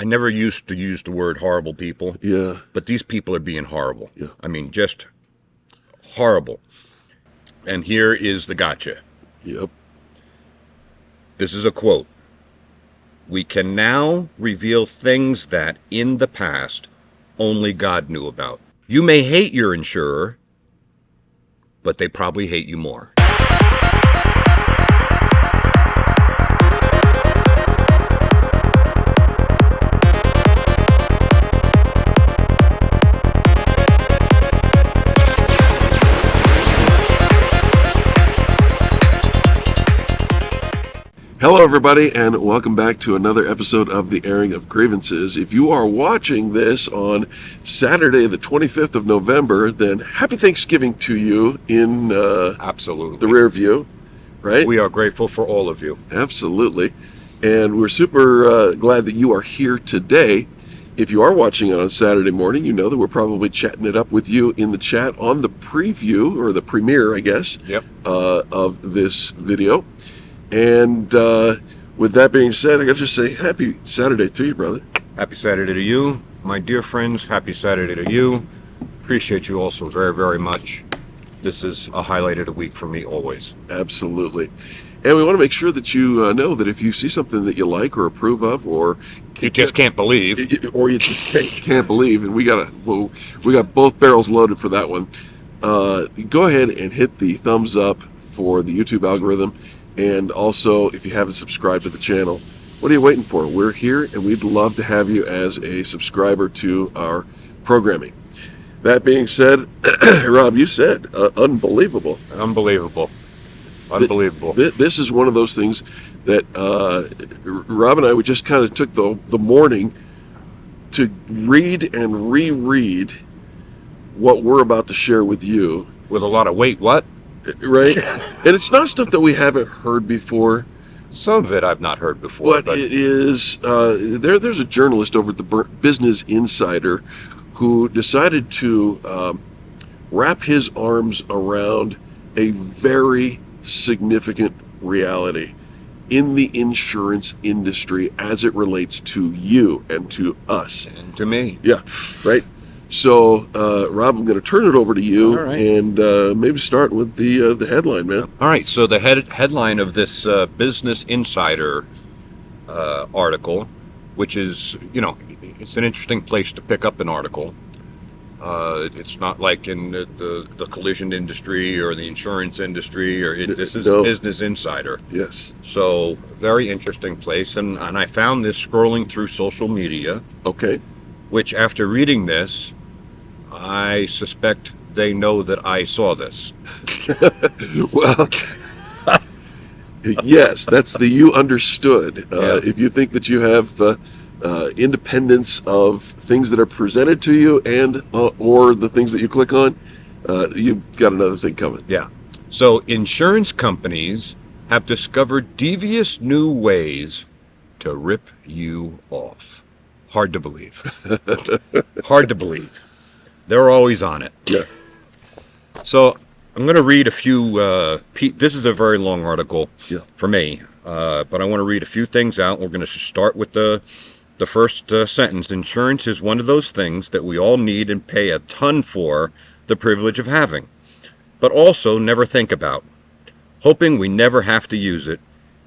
I never used to use the word horrible people. Yeah. But these people are being horrible. Yeah. I mean, just horrible. And here is the gotcha. Yep. This is a quote. We can now reveal things that, in the past, only God knew about. You may hate your insurer, but they probably hate you more. Hello, everybody, and welcome back to another episode of the airing of Grievances. If you are watching this on Saturday, the 25th of November, then happy Thanksgiving to you in Absolutely. the rear view, right? We are grateful for all of you. Absolutely. And we're super glad that you are here today. If you are watching it on Saturday morning, you know that we're probably chatting it up with you in the chat on the preview, or the premiere, I guess, Yep. of this video. And with that being said, I got to just say happy Saturday to you, brother. Happy Saturday to you, my dear friends. Happy Saturday to you. Appreciate you also very, very much. This is a highlight of the week for me always. Absolutely. And we want to make sure that you know that if you see something that you like or approve of, or You just can't believe. or you just can't believe, and we got both barrels loaded for that one. Go ahead and hit the thumbs up for the YouTube algorithm. And also, if you haven't subscribed to the channel, what are you waiting for? We're here, and we'd love to have you as a subscriber to our programming. That being said, Rob, you said unbelievable. Unbelievable. Unbelievable. This is one of those things that Rob and I, we just kind of took the morning to read and reread what we're about to share with you. With a lot of wait, what? Right? And it's not stuff that we haven't heard before. Some of it I've not heard before. But it is, there's a journalist over at the Business Insider who decided to wrap his arms around a very significant reality in the insurance industry as it relates to you and to us. And to me. Yeah, right? So, Rob, I'm going to turn it over to you. All right. And maybe start with the headline, man. All right, so the headline of this Business Insider article, which is, it's an interesting place to pick up an article. It's not like in the collision industry or the insurance industry, this is Business Insider. Yes. So, very interesting place, and I found this scrolling through social media. Okay. Which, after reading this, I suspect they know that I saw this. Well, yes, that's the you understood. Yeah. If you think that you have independence of things that are presented to you and or the things that you click on, you've got another thing coming. Yeah. So insurance companies have discovered devious new ways to rip you off. Hard to believe. Hard to believe. They're always on it. Yeah. So I'm going to read a few. This is a very long article for me, but I want to read a few things out. We're going to start with the first sentence. Insurance is one of those things that we all need and pay a ton for the privilege of having, but also never think about, hoping we never have to use it,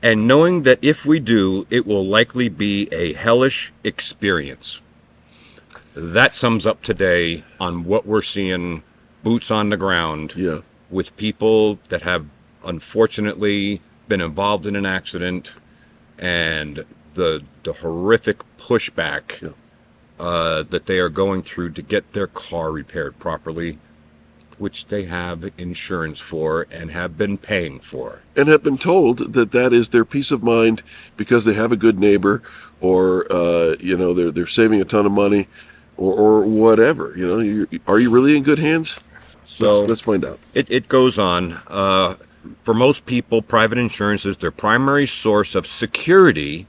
and knowing that if we do, it will likely be a hellish experience. That sums up today on what we're seeing, boots on the ground, with people that have unfortunately been involved in an accident, and the horrific pushback that they are going through to get their car repaired properly, which they have insurance for and have been paying for. And have been told that is their peace of mind because they have a good neighbor, or they're saving a ton of money, or whatever. Are you really in good hands? So let's find out. It goes on. For most people, private insurance is their primary source of security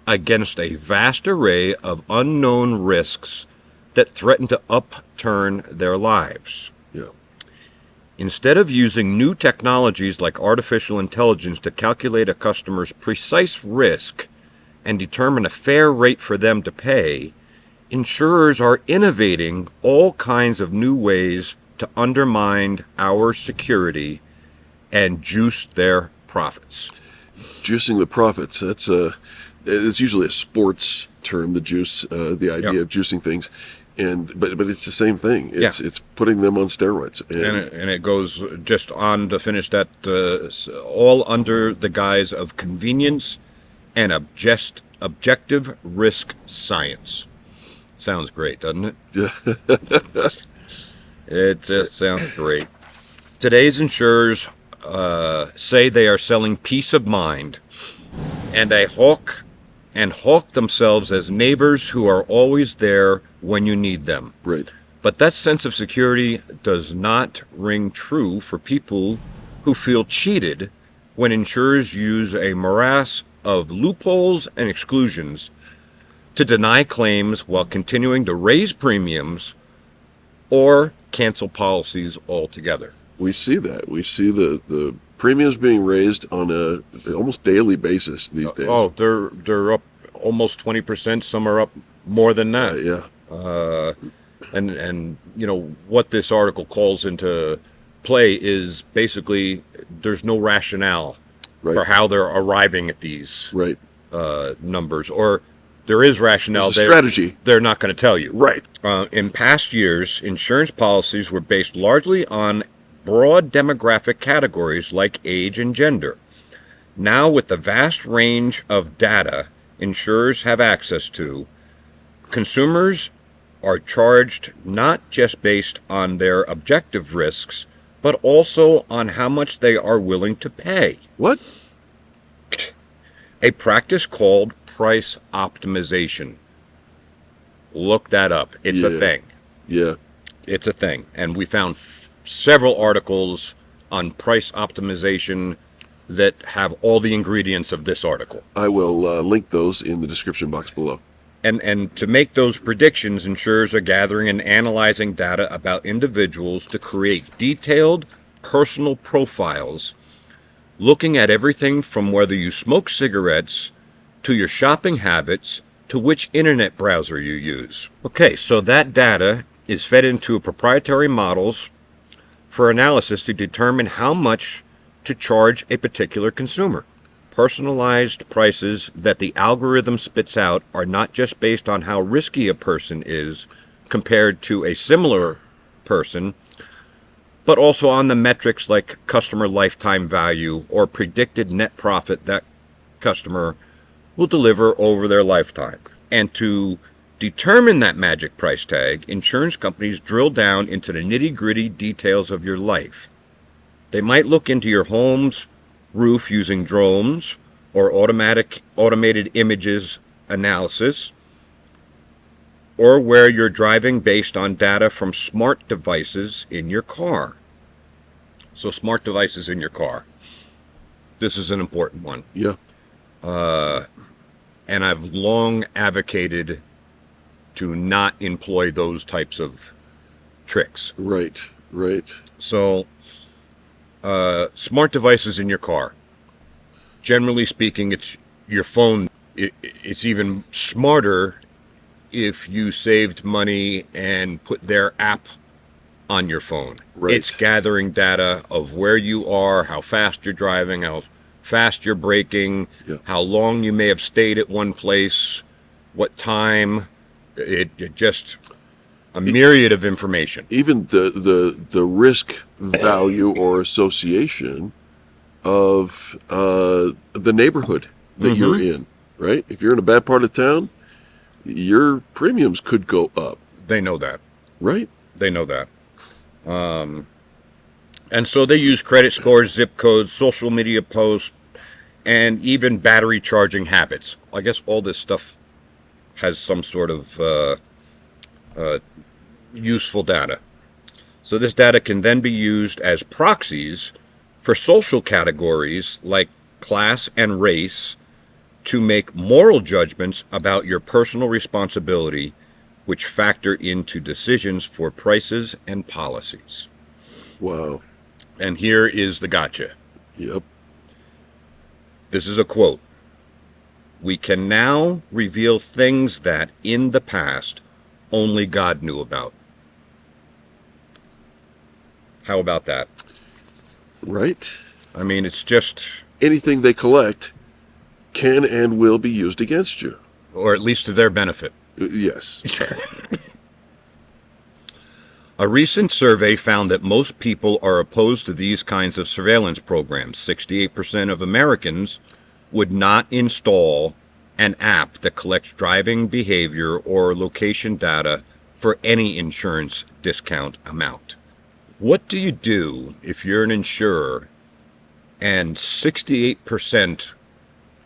against a vast array of unknown risks that threaten to upturn their lives. Yeah. Instead of using new technologies like artificial intelligence to calculate a customer's precise risk and determine a fair rate for them to pay, insurers are innovating all kinds of new ways to undermine our security and juice their profits. Juicing the profits. It's usually a sports term, the juice, the idea of juicing things. But it's the same thing. It's putting them on steroids. And it goes just on to finish that, all under the guise of convenience and objective risk science. Sounds great, doesn't it? It just sounds great. Today's insurers say they are selling peace of mind, and they hawk themselves as neighbors who are always there when you need them. Right. But that sense of security does not ring true for people who feel cheated when insurers use a morass of loopholes and exclusions to deny claims while continuing to raise premiums or cancel policies altogether. We see that. We see the premiums being raised on a almost daily basis these days. Oh, they're up almost 20%. Some are up more than that. And you know what this article calls into play is basically there's no rationale for how they're arriving at these numbers, or there is rationale. Strategy. They're not going to tell you. Right. In past years, insurance policies were based largely on broad demographic categories like age and gender. Now, with the vast range of data insurers have access to, consumers are charged not just based on their objective risks, but also on how much they are willing to pay. What? A practice called price optimization. Look that up. It's a thing. Yeah. It's a thing. And we found several articles on price optimization that have all the ingredients of this article. I will link those in the description box below. And to make those predictions, insurers are gathering and analyzing data about individuals to create detailed personal profiles, looking at everything from whether you smoke cigarettes to your shopping habits to which internet browser you use. Okay, so that data is fed into proprietary models for analysis to determine how much to charge a particular consumer. Personalized prices that the algorithm spits out are not just based on how risky a person is compared to a similar person, but also on the metrics like customer lifetime value or predicted net profit that customer will deliver over their lifetime. And to determine that magic price tag, insurance companies drill down into the nitty-gritty details of your life. They might look into your home's roof using drones or automated images analysis, or where you're driving based on data from smart devices in your car. So smart devices in your car. This is an important one. Yeah. And I've long advocated to not employ those types of tricks. Right. So, smart devices in your car. Generally speaking, it's your phone. It's even smarter if you saved money and put their app on your phone. Right. It's gathering data of where you are, how fast you're driving, how fast you're braking, how long you may have stayed at one place, what time. It just a myriad of information. Even the risk value or association of the neighborhood that you're in, right? If you're in a bad part of town, your premiums could go up. They know that. Right? They know that. And so they use credit scores, zip codes, social media posts, and even battery charging habits. I guess all this stuff has some sort of useful data. So this data can then be used as proxies for social categories like class and race to make moral judgments about your personal responsibility, which factor into decisions for prices and policies. Wow. And here is the gotcha. Yep. This is a quote. We can now reveal things that, in the past, only God knew about. How about that? Right? I mean, it's just, Anything they collect can and will be used against you. or at least to their benefit. Yes. A recent survey found that most people are opposed to these kinds of surveillance programs. 68% of Americans would not install an app that collects driving behavior or location data for any insurance discount amount. What do you do if you're an insurer and 68%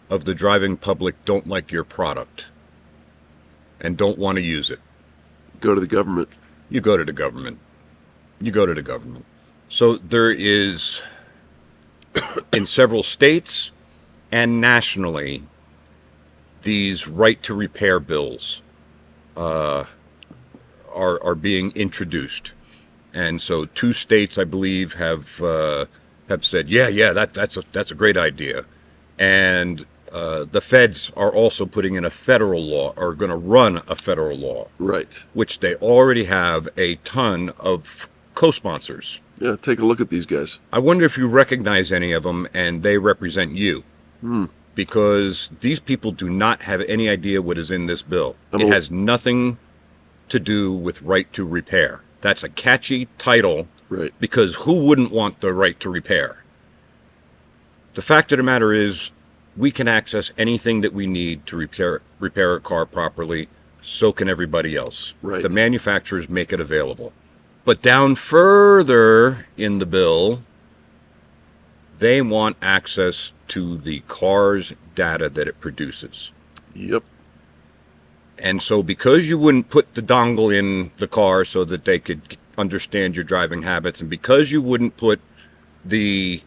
of the driving public don't like your product and don't want to use it? Go to the government. You go to the government. You go to the government. So there is, in several states and nationally, these right to repair bills are being introduced. And so 2 states, I believe, have said, that's a great idea. And the feds are also putting in a federal law, or going to run a federal law. Right. Which they already have a ton of co-sponsors. Yeah, take a look at these guys. I wonder if you recognize any of them and they represent you. Because these people do not have any idea what is in this bill. It has nothing to do with right to repair. That's a catchy title. Right. Because who wouldn't want the right to repair? The fact of the matter is, we can access anything that we need to repair a car properly. So can everybody else. Right. The manufacturers make it available. But down further in the bill, they want access to the car's data that it produces. Yep. And so because you wouldn't put the dongle in the car so that they could understand your driving habits, and because you wouldn't put the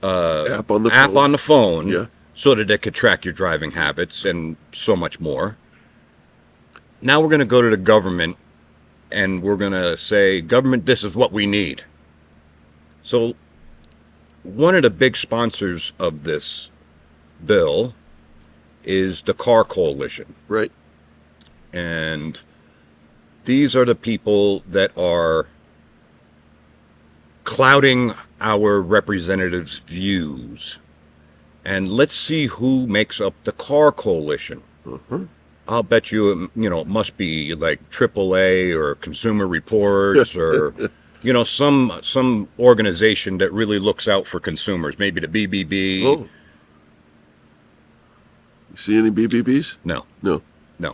app on the phone yeah. so that it could track your driving habits and so much more, now we're going to go to the government and we're going to say, government, this is what we need. So one of the big sponsors of this bill is the Car Coalition. Right. And these are the people that are clouding our representatives' views. And let's see who makes up the Car Coalition. I'll bet you, it must be like AAA or Consumer Reports or, some organization that really looks out for consumers. Maybe the BBB. Oh. You see any BBBs? No.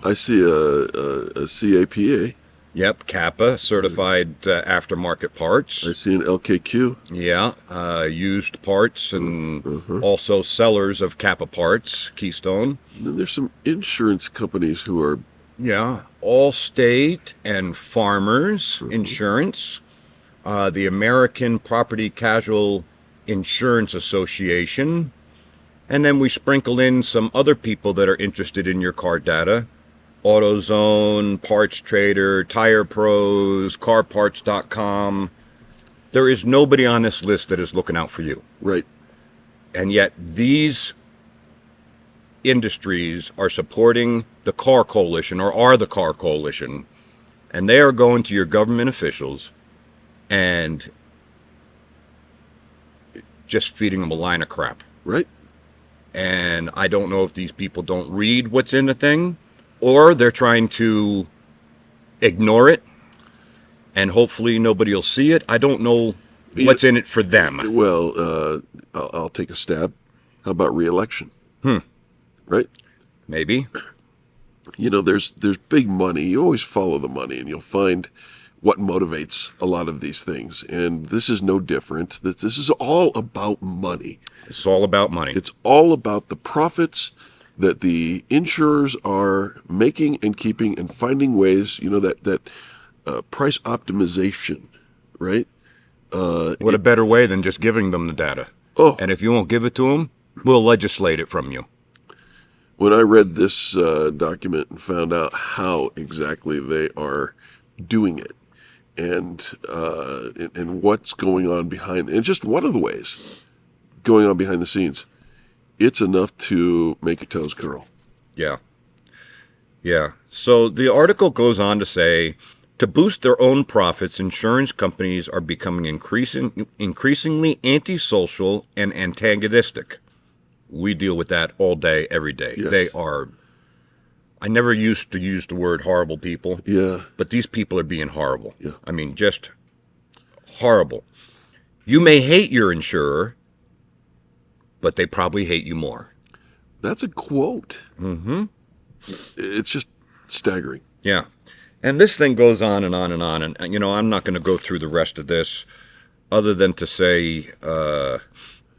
I see a CAPA. Yep, Kappa, certified aftermarket parts. I see an LKQ. Yeah, used parts and also sellers of Kappa parts, Keystone. And then there's some insurance companies who are... Yeah, Allstate and Farmers Insurance, the American Property Casual Insurance Association, and then we sprinkle in some other people that are interested in your car data. AutoZone, Parts Trader, Tire Pros, CarParts.com. There is nobody on this list that is looking out for you. Right. And yet these industries are supporting the Car Coalition, or are the Car Coalition, and they are going to your government officials and just feeding them a line of crap. Right. And I don't know if these people don't read what's in the thing, or they're trying to ignore it, and hopefully nobody will see it. I don't know what's in it for them. Well, I'll take a stab. How about re-election? Right? Maybe. There's big money. You always follow the money, and you'll find what motivates a lot of these things. And this is no different. This is all about money. It's all about money. It's all about the profits that the insurers are making and keeping, and finding ways, that price optimization, right? What a better way than just giving them the data. Oh. And if you won't give it to them, we'll legislate it from you. When I read this document and found out how exactly they are doing it, and what's going on behind, and just one of the ways going on behind the scenes, it's enough to make your toes curl. Yeah. Yeah. So the article goes on to say, to boost their own profits, insurance companies are becoming increasingly antisocial and antagonistic. We deal with that all day, every day. Yes. They are, I never used to use the word horrible people, Yeah. but these people are being horrible. Yeah. I mean, just horrible. You may hate your insurer, but they probably hate you more. That's a quote. Mm-hmm. It's just staggering. Yeah. And this thing goes on and on and on. And, you know, I'm not going to go through the rest of this other than to say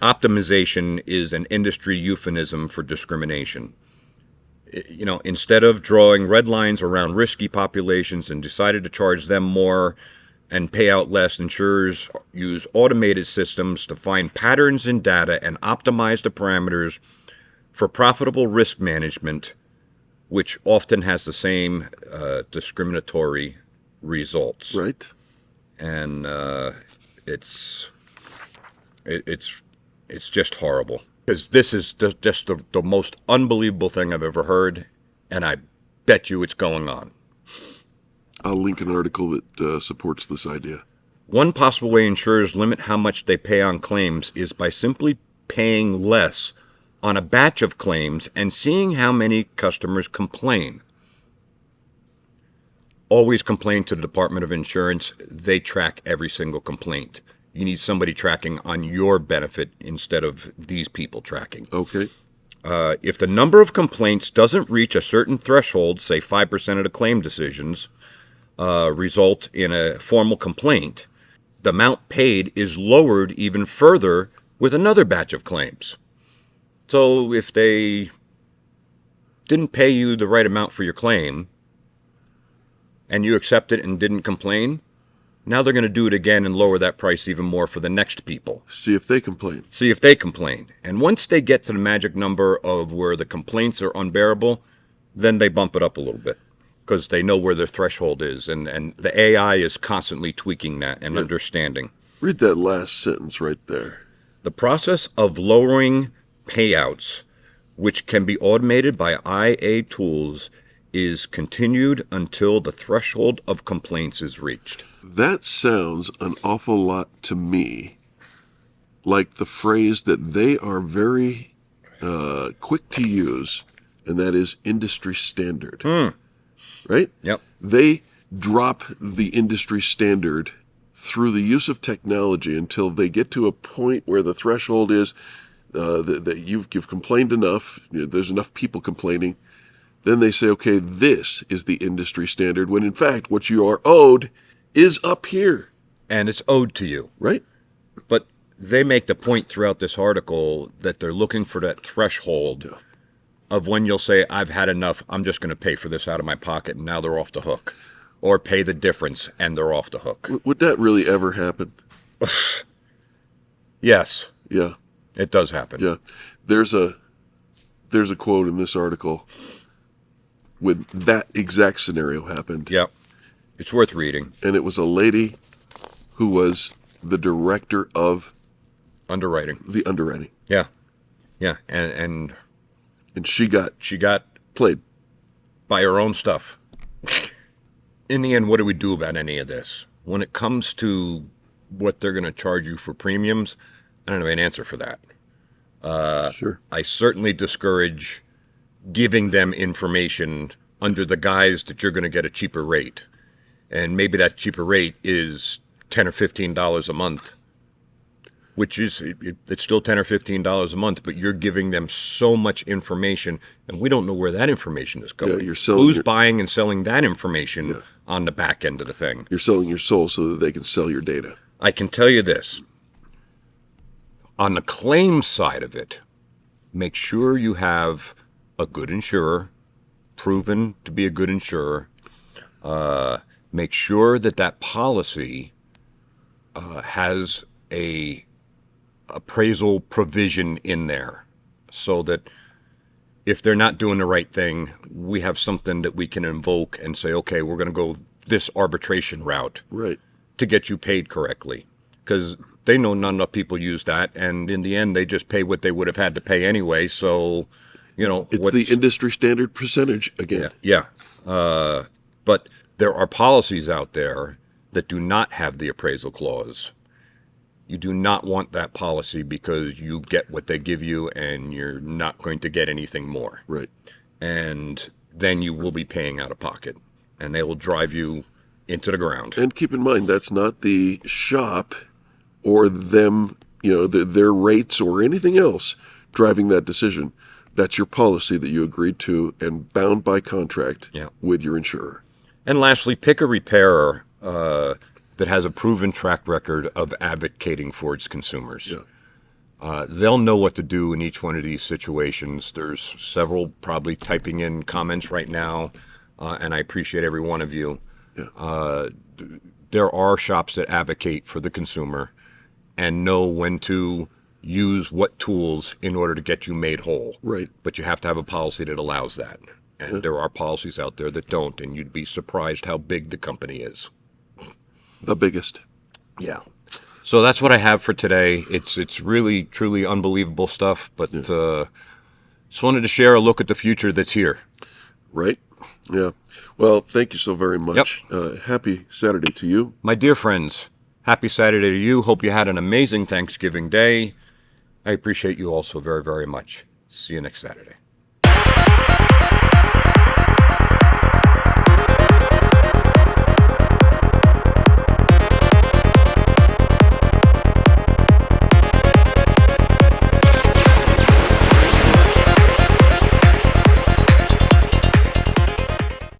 optimization is an industry euphemism for discrimination. You know, instead of drawing red lines around risky populations and decided to charge them more and pay out less, insurers use automated systems to find patterns in data and optimize the parameters for profitable risk management, which often has the same discriminatory results. Right. And it's just horrible. Because this is just the most unbelievable thing I've ever heard, and I bet you it's going on. I'll link an article that supports this idea. One possible way insurers limit how much they pay on claims is by simply paying less on a batch of claims and seeing how many customers complain. Always complain to the Department of Insurance. They track every single complaint. You need somebody tracking on your benefit instead of these people tracking. Okay. If the number of complaints doesn't reach a certain threshold, say 5% of the claim decisions result in a formal complaint, the amount paid is lowered even further with another batch of claims. So if they didn't pay you the right amount for your claim and you accepted it and didn't complain, now they're going to do it again and lower that price even more for the next people. See if they complain. See if they complain. And once they get to the magic number of where the complaints are unbearable, then they bump it up a little bit because they know where their threshold is. And the AI is constantly tweaking that and understanding. Read that last sentence right there. The process of lowering payouts, which can be automated by IA tools, is continued until the threshold of complaints is reached. That sounds an awful lot to me like the phrase that they are very quick to use, and that is industry standard. Right? Yep. They drop the industry standard through the use of technology until they get to a point where the threshold is that you've complained enough, there's enough people complaining. Then they say, okay, this is the industry standard, when in fact what you are owed is up here. And it's owed to you. Right? But they make the point throughout this article that they're looking for that threshold of when you'll say, I've had enough, I'm just going to pay for this out of my pocket, and now they're off the hook. Or pay the difference, and they're off the hook. Would that really ever happen? Yes. Yeah. It does happen. Yeah. There's a quote in this article when that exact scenario happened. Yep. It's worth reading. And it was a lady who was the director of Underwriting. the underwriting. Yeah. Yeah. And she got played by her own stuff. In the end, what do we do about any of this? When it comes to what they're going to charge you for premiums, I don't have an answer for that. Sure. I certainly discourage giving them information under the guise that you're going to get a cheaper rate. And maybe that cheaper rate is $10 or $15 a month, which is, it's still $10 or $15 a month, but you're giving them so much information, and we don't know where that information is going. Yeah, you're selling Who's buying and selling that information on the back end of the thing? You're selling your soul so that they can sell your data. I can tell you this. On the claims side of it, make sure you have a good insurer, proven to be a good insurer. Make sure that that policy has a appraisal provision in there so that if they're not doing the right thing, we have something that we can invoke and say, okay, we're going to go this arbitration route Right. to get you paid correctly. Because they know not enough people use that, and in the end, they just pay what they would have had to pay anyway. So, you know, It's the industry standard percentage again. Yeah. But there are policies out there that do not have the appraisal clause. You do not want that policy because you get what they give you and you're not going to get anything more. Right. And then you will be paying out of pocket and they will drive you into the ground. And keep in mind, that's not the shop or them, you know, their rates or anything else driving that decision. That's your policy that you agreed to and bound by contract with your insurer. And lastly, pick a repairer that has a proven track record of advocating for its consumers. Yeah. They'll know what to do in each one of these situations. There's several probably typing in comments right now, and I appreciate every one of you. Yeah. There are shops that advocate for the consumer and know when to use what tools in order to get you made whole. Right. But you have to have a policy that allows that. And there are policies out there that don't, and you'd be surprised how big the company is. The biggest. Yeah. So that's what I have for today. It's really, truly unbelievable stuff, but just wanted to share a look at the future that's here. Right. Yeah. Well, thank you so very much. Happy Saturday to you. My dear friends, happy Saturday to you. Hope you had an amazing Thanksgiving Day. I appreciate you all so very, very much. See you next Saturday.